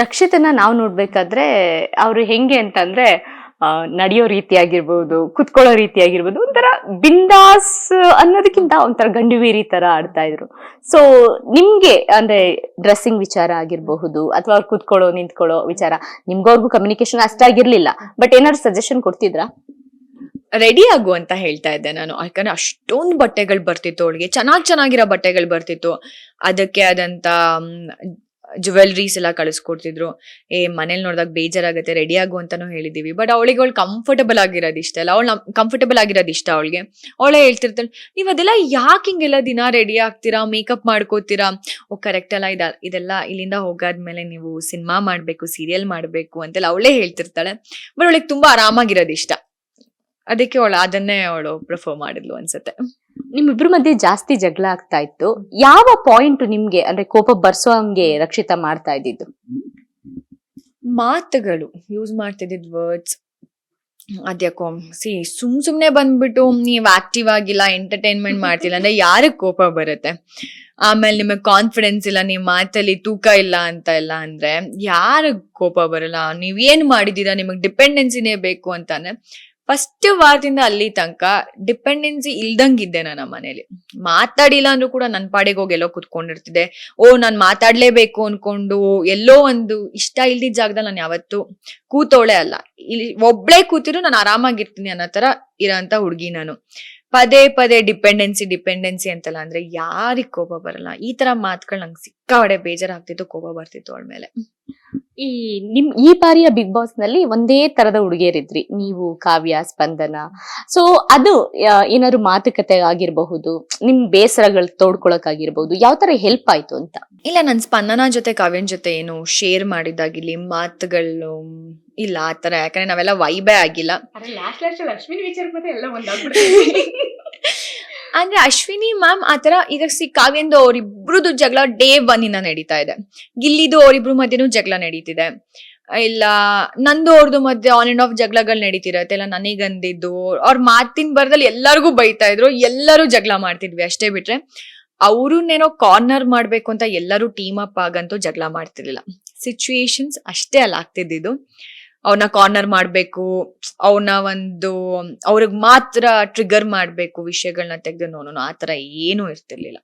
ರಕ್ಷಿತನ ನಾವು ನೋಡ್ಬೇಕಾದ್ರೆ ಅವ್ರು ಹೆಂಗೆ ಅಂತಂದ್ರೆ ನಡೆಯೋ ರೀತಿ ಆಗಿರ್ಬೋದು, ಕುತ್ಕೊಳ್ಳೋ ರೀತಿ ಆಗಿರ್ಬೋದು, ಒಂಥರ ಬಿಂದಾಸ್ ಅನ್ನೋದಕ್ಕಿಂತ ಒಂಥರ ಗಂಡುವೀರಿ ತರ ಆಡ್ತಾ ಇದ್ರು. ಸೊ ನಿಮ್ಗೆ ಅಂದ್ರೆ ಡ್ರೆಸ್ಸಿಂಗ್ ವಿಚಾರ ಆಗಿರಬಹುದು ಅಥವಾ ಅವ್ರು ಕುತ್ಕೊಳ್ಳೋ ನಿಂತ್ಕೊಳ್ಳೋ ವಿಚಾರ, ನಿಮ್ಗವ್ರಿಗೂ ಕಮ್ಯುನಿಕೇಶನ್ ಅಷ್ಟಾಗಿರ್ಲಿಲ್ಲ, ಬಟ್ ಏನಾದ್ರು ಸಜೆಷನ್ ಕೊಡ್ತಿದ್ರಾ? ರೆಡಿ ಆಗು ಅಂತ ಹೇಳ್ತಾ ಇದ್ದೆ ನಾನು. ಯಾಕಂದ್ರೆ ಅಷ್ಟೊಂದು ಬಟ್ಟೆಗಳು ಬರ್ತಿತ್ತು ಅವಳಿಗೆ, ಚೆನ್ನಾಗಿರೋ ಬಟ್ಟೆಗಳು ಬರ್ತಿತ್ತು. ಅದಕ್ಕೆ ಆದಂತ ಜುವೆಲ್ರೀಸ್ ಎಲ್ಲ ಕಳಿಸ್ಕೊಡ್ತಿದ್ರು. ಮನೇಲಿ ನೋಡಿದಾಗ ಬೇಜಾರಾಗತ್ತೆ, ರೆಡಿ ಆಗು ಅಂತಾನು ಹೇಳಿದೀವಿ. ಬಟ್ ಅವಳು ಕಂಫರ್ಟಬಲ್ ಆಗಿರೋದು ಇಷ್ಟ ಅಲ್ಲ, ಕಂಫರ್ಟಬಲ್ ಆಗಿರೋದು ಇಷ್ಟ ಅವಳಿಗೆ. ಅವಳೇ ಹೇಳ್ತಿರ್ತಾಳೆ, ನೀವ್ ಅದೆಲ್ಲ ಯಾಕೆ ಹಿಂಗೆಲ್ಲ ದಿನ ರೆಡಿ ಆಗ್ತೀರಾ, ಮೇಕಪ್ ಮಾಡ್ಕೋತೀರಾ? ಕರೆಕ್ಟ್ ಅಲ್ಲ, ಇದೆಲ್ಲ ಇಲ್ಲಿಂದ ಹೋಗಾದ್ಮೇಲೆ ನೀವು ಸಿನಿಮಾ ಮಾಡ್ಬೇಕು, ಸೀರಿಯಲ್ ಮಾಡ್ಬೇಕು ಅಂತೆಲ್ಲ ಅವಳೇ ಹೇಳ್ತಿರ್ತಾಳೆ. ಬಟ್ ಅವಳಿಗೆ ತುಂಬಾ ಆರಾಮಾಗಿರೋದು ಇಷ್ಟ. ಅದಕ್ಕೆ ಅದನ್ನೇ ಅವಳು ಪ್ರಿಫರ್ ಮಾಡಿದ್ಲು ಅನ್ಸತ್ತೆ. ನಿಮ್ಮಿಬ್ರು ಮಧ್ಯೆ ಜಾಸ್ತಿ ಜಗಳ ಆಗ್ತಾ ಇತ್ತು. ಯಾವ ಪಾಯಿಂಟ್ ನಿಮ್ಗೆ ಅಂದ್ರೆ ಕೋಪ ಬರ್ಸೋ ಹಂಗೆ ರಕ್ಷಿತಾ ಮಾಡ್ತಾ ಇದ್ದಿದ್ದು? ಮಾತುಗಳು ಯೂಸ್ ಮಾಡ್ತಿದ್ದಿದ್ ವರ್ಡ್ಸ್. ಅದ್ಯಾಕೋ ಸುಮ್ನೆ ಬಂದ್ಬಿಟ್ಟು ನೀವ್ ಆಕ್ಟಿವ್ ಆಗಿಲ್ಲ, ಎಂಟರ್ಟೈನ್ಮೆಂಟ್ ಮಾಡ್ತಿಲ್ಲ ಅಂದ್ರೆ ಯಾರಿಗ್ ಕೋಪ ಬರುತ್ತೆ? ಆಮೇಲೆ ನಿಮಗ್ ಕಾನ್ಫಿಡೆನ್ಸ್ ಇಲ್ಲ, ನಿಮ್ ಮಾತಲ್ಲಿ ತೂಕ ಇಲ್ಲ ಅಂತ ಎಲ್ಲ ಅಂದ್ರೆ ಯಾರಿಗ್ ಕೋಪ ಬರಲ್ಲ? ನೀವ್ ಏನ್ ಮಾಡಿದೀರಾ, ನಿಮಗ್ ಡಿಪೆಂಡೆನ್ಸಿನೇ ಬೇಕು ಅಂತಾನೆ ಫಸ್ಟ್ ವಾರದಿಂದ ಅಲ್ಲಿ ತನಕ ಡಿಪೆಂಡೆನ್ಸಿ ಇಲ್ದಂಗಿದ್ದೆ ನನ್ನ ಮನೇಲಿ. ಮಾತಾಡಿಲ್ಲ ಅಂದ್ರೂ ಕೂಡ ನನ್ ಪಾಡಿಗೆ ಹೋಗಿ ಎಲ್ಲೋ ಕುತ್ಕೊಂಡಿರ್ತಿದ್ದೆ. ನಾನ್ ಮಾತಾಡ್ಲೇಬೇಕು ಅನ್ಕೊಂಡು ಎಲ್ಲೋ ಒಂದು ಇಷ್ಟ ಇಲ್ದಿದ್ ಜಾಗದಲ್ಲಿ ನಾನು ಯಾವತ್ತು ಕೂತೋಳೆ ಅಲ್ಲ. ಇಲ್ಲಿ ಒಬ್ಳೇ ಕೂತಿರು ನಾನು ಆರಾಮಾಗಿರ್ತೀನಿ ಅನ್ನೋ ತರ ಇರೋಂತ ಹುಡ್ಗಿ ನಾನು. ಪದೇ ಪದೇ ಡಿಪೆಂಡೆನ್ಸಿ ಅಂತಲ್ಲ ಅಂದ್ರೆ ಯಾರಿಗ್ ಕೋಪ ಬರಲ್ಲ? ಈ ತರ ಮಾತುಗಳು ನಂಗೆ ಸಿಕ್ಕಾಪಟ್ಟೆ ಬೇಜಾರಾಗ್ತಿತ್ತು, ಕೋಪ ಬರ್ತಿತ್ತು ಅವಳ ಮೇಲೆ. ಈ ಬಾರಿಯ ಬಿಗ್ ಬಾಸ್ ನಲ್ಲಿ ಒಂದೇ ತರದ ಹುಡುಗಿಯರಿದ್ರಿ, ನೀವು, ಕಾವ್ಯ, ಸ್ಪಂದನ. ಸೊ ಅದು ಏನಾದ್ರು ಮಾತುಕತೆ ಆಗಿರಬಹುದು, ನಿಮ್ ಬೇಸರಗಳು ತೋಡ್ಕೊಳಕ್ ಆಗಿರ್ಬಹುದು, ಯಾವ ತರ ಹೆಲ್ಪ್ ಆಯ್ತು ಅಂತ? ಇಲ್ಲ, ನನ್ ಸ್ಪಂದನ ಜೊತೆ ಕಾವ್ಯನ್ ಜೊತೆ ಏನು ಶೇರ್ ಮಾಡಿದಾಗಿರ್ಲಿ ಮಾತುಗಳು ಇಲ್ಲ ಆತರ. ಯಾಕಂದ್ರೆ ನಾವೆಲ್ಲ ವೈಬೇ ಆಗಿಲ್ಲ. ಅಂದ್ರೆ ಅಶ್ವಿನಿ ಮ್ಯಾಮ್ ಆತರ ಈಗ ಕಾವ್ಯಂದು ಅವ್ರಿಬ್ರದ್ದು ಜಗಳ ಡೇ 1 ಇಂದ ನಡೀತಾ ಇದೆ. ಗಿಲ್ಲಿದು ಅವ್ರಿಬ್ರು ಮಧ್ಯೆನೂ ಜಗಳ ನಡೀತಿದೆ. ಇಲ್ಲ ನಂದು ಅವ್ರದ್ದು ಮಧ್ಯೆ ಆನ್ ಅಂಡ್ ಆಫ್ ಜಗಳಗಳು ನಡೀತಿರತ್ತೆ. ಇಲ್ಲ ನನಗಂದಿದ್ದು ಅವ್ರ ಮಾತಿನ ಬರದಲ್ಲಿ ಎಲ್ಲರಿಗೂ ಬೈತಾ ಇದ್ರು, ಎಲ್ಲರೂ ಜಗಳ ಮಾಡ್ತಿದ್ವಿ ಅಷ್ಟೇ. ಬಿಟ್ರೆ ಅವ್ರನ್ನೇನೋ ಕಾರ್ನರ್ ಮಾಡ್ಬೇಕು ಅಂತ ಎಲ್ಲರೂ ಟೀಮ್ ಅಪ್ ಆಗಂತೂ ಜಗಳ ಮಾಡ್ತಿರ್ಲಿಲ್ಲ. ಸಿಚುಯೇಷನ್ಸ್ ಅಷ್ಟೇ ಅಲ್ಲಿ ಆಗ್ತಿದ್ದು. ಅವ್ರನ್ನ ಕಾರ್ನರ್ ಮಾಡ್ಬೇಕು, ಅವ್ರಿಗ್ ಮಾತ್ರ ಟ್ರಿಗರ್ ಮಾಡ್ಬೇಕು, ವಿಷಯಗಳನ್ನ ತೆಗೆದು ನೋಡೋಣ, ಆತರ ಏನೂ ಇರ್ತಿರ್ಲಿಲ್ಲ.